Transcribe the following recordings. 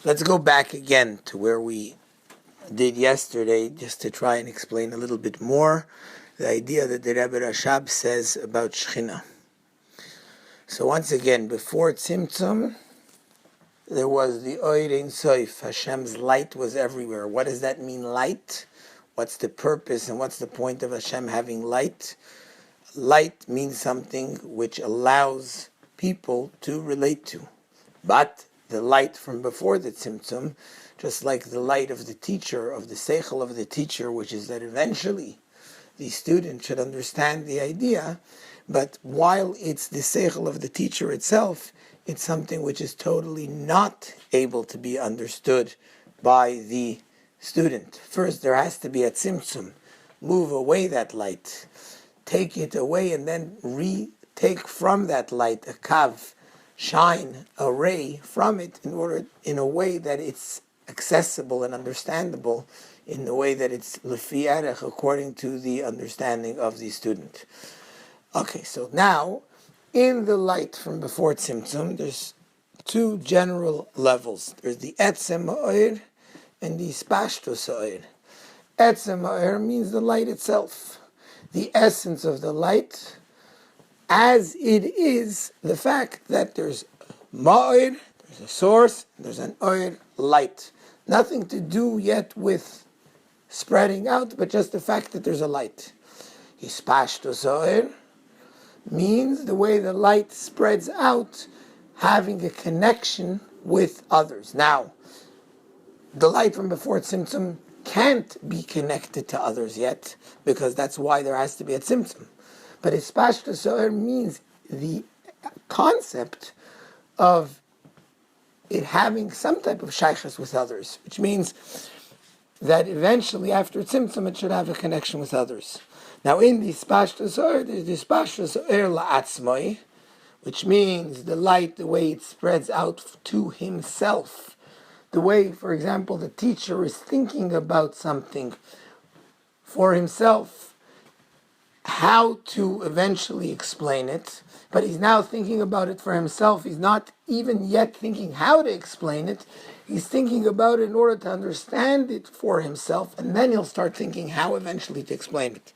Let's go back again to where we did yesterday, just to try and explain a little bit more the idea that the Rebbe Rashab says about Shechina. So once again, before Tzimtzum, there was the Oir Ein Sof. Hashem's light was everywhere. What does that mean, light? What's the purpose and what's the point of Hashem having light? Light means something which allows people to relate to. But the light from before the Tzimtzum, just like the light of the teacher, of the seichel of the teacher, which is that eventually the student should understand the idea, but while it's the seichel of the teacher itself, it's something which is totally not able to be understood by the student. First, there has to be a tzimtzum. Move away that light. Take it away and then retake from that light a kav, shine, a ray from it in a way that it's accessible and understandable, in the way that it's lefi erech, according to the understanding of the student. Okay, so now, in the light from before Tzimtzum, there's two general levels. There's the Etzem Ha'or and the Spashtus Ha'or. Etzem Ha'or means the light itself, the essence of the light, as it is the fact that there's Ma'or, there's a source, there's an Or, light. Nothing to do yet with spreading out, but just the fact that there's a light. Spashtus Ha'or means the way the light spreads out, having a connection with others. Now, the light from before Tzimtzum can't be connected to others yet, because that's why there has to be a Tzimtzum. But Ispashtus Ha'or means the concept of it having some type of shaychus with others, which means that eventually after Tzimtzum it should have a connection with others. Now in the Spashtus Ha'or, there's the Spashtus Ha'or la'atzmai, which means the light, the way it spreads out to himself. The way, for example, the teacher is thinking about something for himself, how to eventually explain it, but he's now thinking about it for himself. He's not even yet thinking how to explain it. He's thinking about it in order to understand it for himself, and then he'll start thinking how eventually to explain it.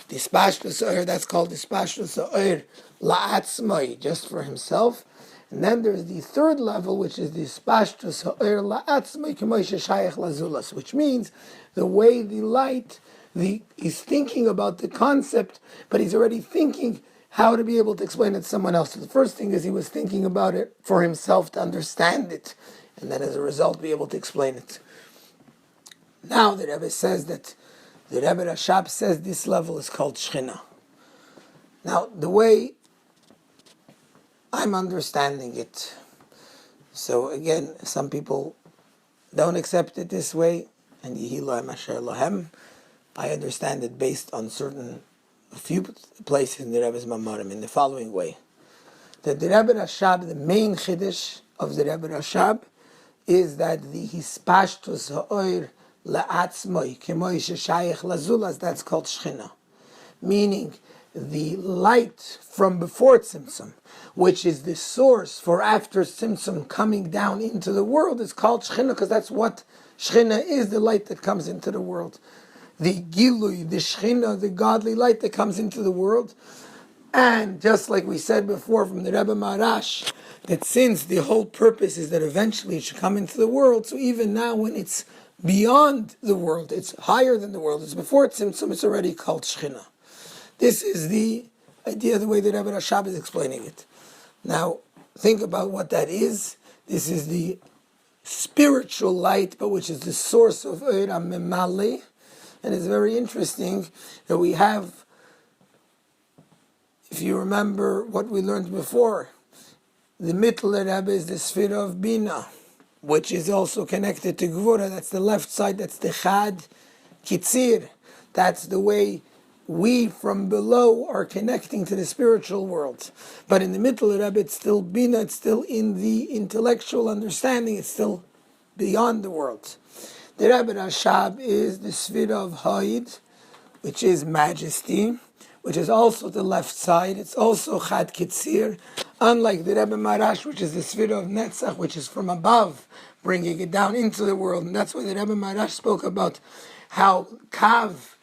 The Spashtus Ha'or, that's called the Spashtus Ha'or la'atzmai, just for himself. And then there's the third level, which is the Spashtus Ha'or la'atzmai k'may sheshayach lazulas, which means the way the light, he's thinking about the concept, but he's already thinking how to be able to explain it to someone else. So the first thing is he was thinking about it for himself to understand it, and then as a result be able to explain it. Now the Rebbe says that the Rebbe Rashab says this level is called Shechina. Now, the way I'm understanding it, so again, some people don't accept it this way, and Yehi Lohem Asher Lohem. I understand it based on a few places in the Rebbe's Mamarim in the following way. That the Rebbe Rashab, the main chiddush of the Rebbe Rashab, is that the Hispashtus Ha'or la'atzmai k'moy sheshayach lazulas, that's called Shechina. Meaning, the light from before Tzimtzum, which is the source for after Tzimtzum coming down into the world, is called Shechina, because that's what Shechina is, the light that comes into the world. The Gilui, the Shechina, the godly light that comes into the world. And just like we said before from the Rebbe Marash, that since the whole purpose is that eventually it should come into the world, so even now when it's beyond the world, it's higher than the world, it's before Tzimtzum, it's already called Shechina. This is the idea, the way that Rebbe Rashab is explaining it. Now, think about what that is. This is the spiritual light, but which is the source of Oir HaMemale. And it's very interesting that we have, if you remember what we learned before, the Mittler Rebbe is the sphere of Bina, which is also connected to Gvura. That's the left side, that's the Chad Kitzir. That's the way we from below are connecting to the spiritual world. But in the Mittler Rebbe, it's still Bina, it's still in the intellectual understanding, it's still beyond the world. The Rebbe Rashab is the sphere of Haid, which is majesty, which is also the left side. It's also Chad Kitzir, unlike the Rebbe Marash, which is the Sfira of Netzach, which is from above, bringing it down into the world. And that's why the Rebbe Marash spoke about how Kav,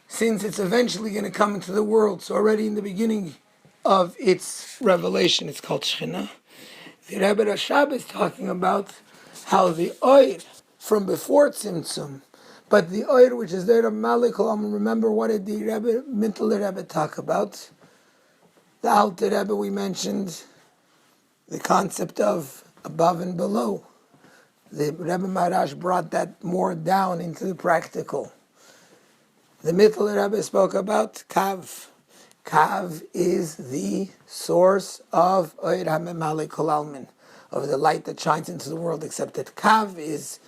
since it's eventually going to come into the world, so already in the beginning of its revelation, it's called Shechina. The Rebbe Rashab is talking about how the Oir from before Tzimtzum, but the Oir which is there of Malik, remember what did the Rebbe, Mintel Rebbe talk about? The Alter Rebbe we mentioned, the concept of above and below. The Rebbe Marash brought that more down into the practical. The Mintel Rebbe spoke about Kav. Kav is the source of Oir HaMemale Kol Almin, of the light that shines into the world, except that Kav is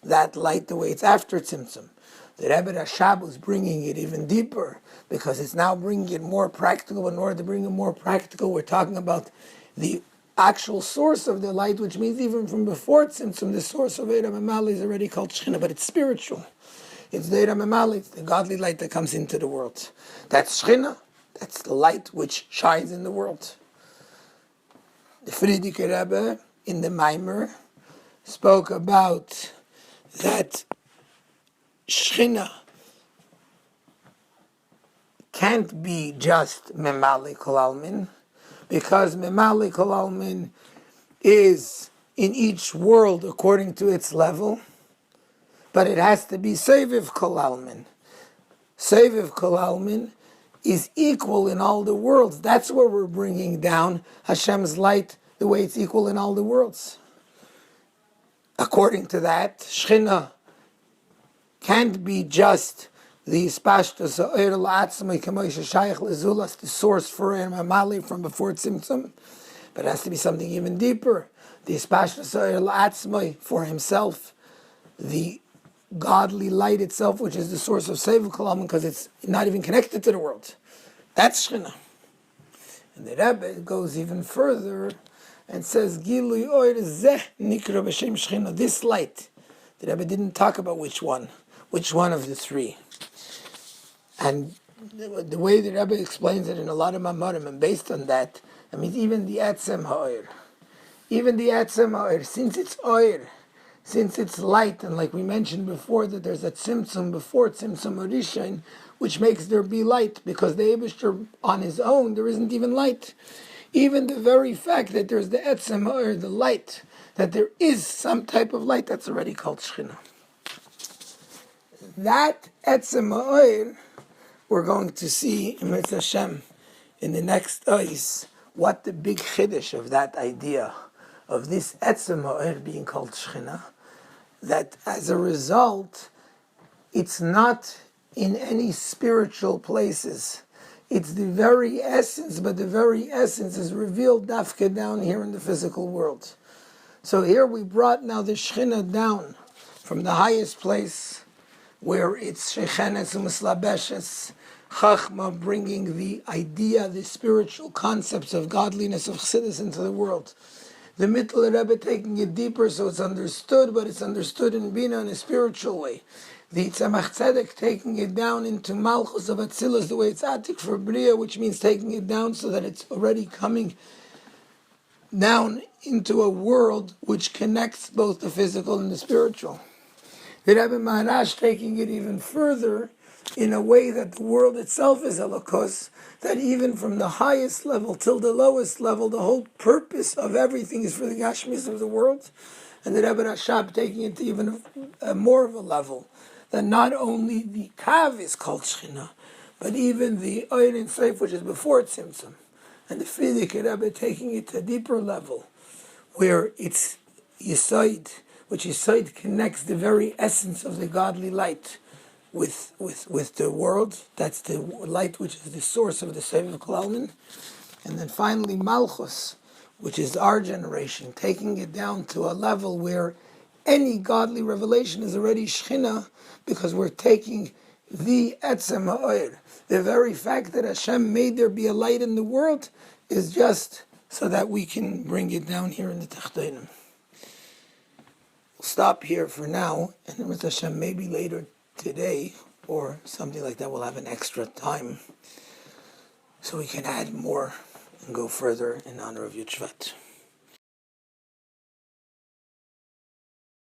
that light the way it's after Tzimtzum. The Rebbe Rashab was bringing it even deeper, because it's now bringing it more practical. In order to bring it more practical, we're talking about the actual source of the light, which means even from before Tzimtzum, the source of Oir HaMemale is already called Shechina, but it's spiritual. It's the Oir HaMemale, it's the godly light that comes into the world. That's Shechina. That's the light which shines in the world. The Frierdiker Rebbe in the Maimer spoke about that Shechina can't be just Memali Kol Almin, because Memali Kol Almin is in each world according to its level, but it has to be Seviv Kol Almin. Seviv Kol Almin is equal in all the worlds. That's where we're bringing down Hashem's light, the way it's equal in all the worlds. According to that, Shechina can't be just the Spashtas Oir La'atzmai Kamoisha Shayach Lezulas, the source for Oir Mamali from before Tzimtzum, but it has to be something even deeper. The Spashtas Oir La'atzmai for himself, the godly light itself, which is the source of Seviv Kol Almin, because it's not even connected to the world. That's Shechina. And the Rebbe goes even further and says, Gilui Oir Zeh Nikra B'Shem Shechina. This light. The Rebbe didn't talk about which one of the three. And the way the Rebbe explains it in a lot of Mamarim, and based on that, I mean, even the Etzem Ha'oir, since it's Oir, since it's light, and like we mentioned before, that there's a tzimtzum before tzimtzum orishain, which makes there be light, because the Eibishter on his own, there isn't even light. Even the very fact that there's the etzem or the light, that there is some type of light, that's already called Shechina. That etzem ha'oir, we're going to see in Mitzvah Hashem in the next ois, what the big chiddush of that idea of this etzem ha'oir being called Shechina, that as a result, it's not in any spiritual places. It's the very essence, but the very essence is revealed dafka down here in the physical world. So here we brought now the Shechina down from the highest place, where it's Shechenes u'Mislabeshes, Chachma bringing the idea, the spiritual concepts of godliness, of Chassidus into the world. The Mittel Rebbe taking it deeper so it's understood, but it's understood in Bina in a spiritual way. The Tzemach Tzedek taking it down into Malchus of Atzilus, the way it's Atik for Bria, which means taking it down so that it's already coming down into a world which connects both the physical and the spiritual. The Rebbe Maharash taking it even further in a way that the world itself is Elokos, that even from the highest level till the lowest level, the whole purpose of everything is for the Gashmis of the world. And the Rebbe Rashab taking it to even more of a level, that not only the Kav is called Shechina, but even the Oir in Seif, which is before Tzimtzum. And the Frierdiker Rebbe taking it to a deeper level, where it's Yisoid, which Yisoid connects the very essence of the godly light with the world. That's the light which is the source of the Seviv Kol Almin. And then finally Malchus, which is our generation, taking it down to a level where any godly revelation is already Shechina, because we're taking the Etzem Ha'oir. The very fact that Hashem made there be a light in the world is just so that we can bring it down here in the Tachtonim. We'll stop here for now, and with Hashem, maybe later today or something like that, we'll have an extra time so we can add more and go further in honor of Yud Shvat.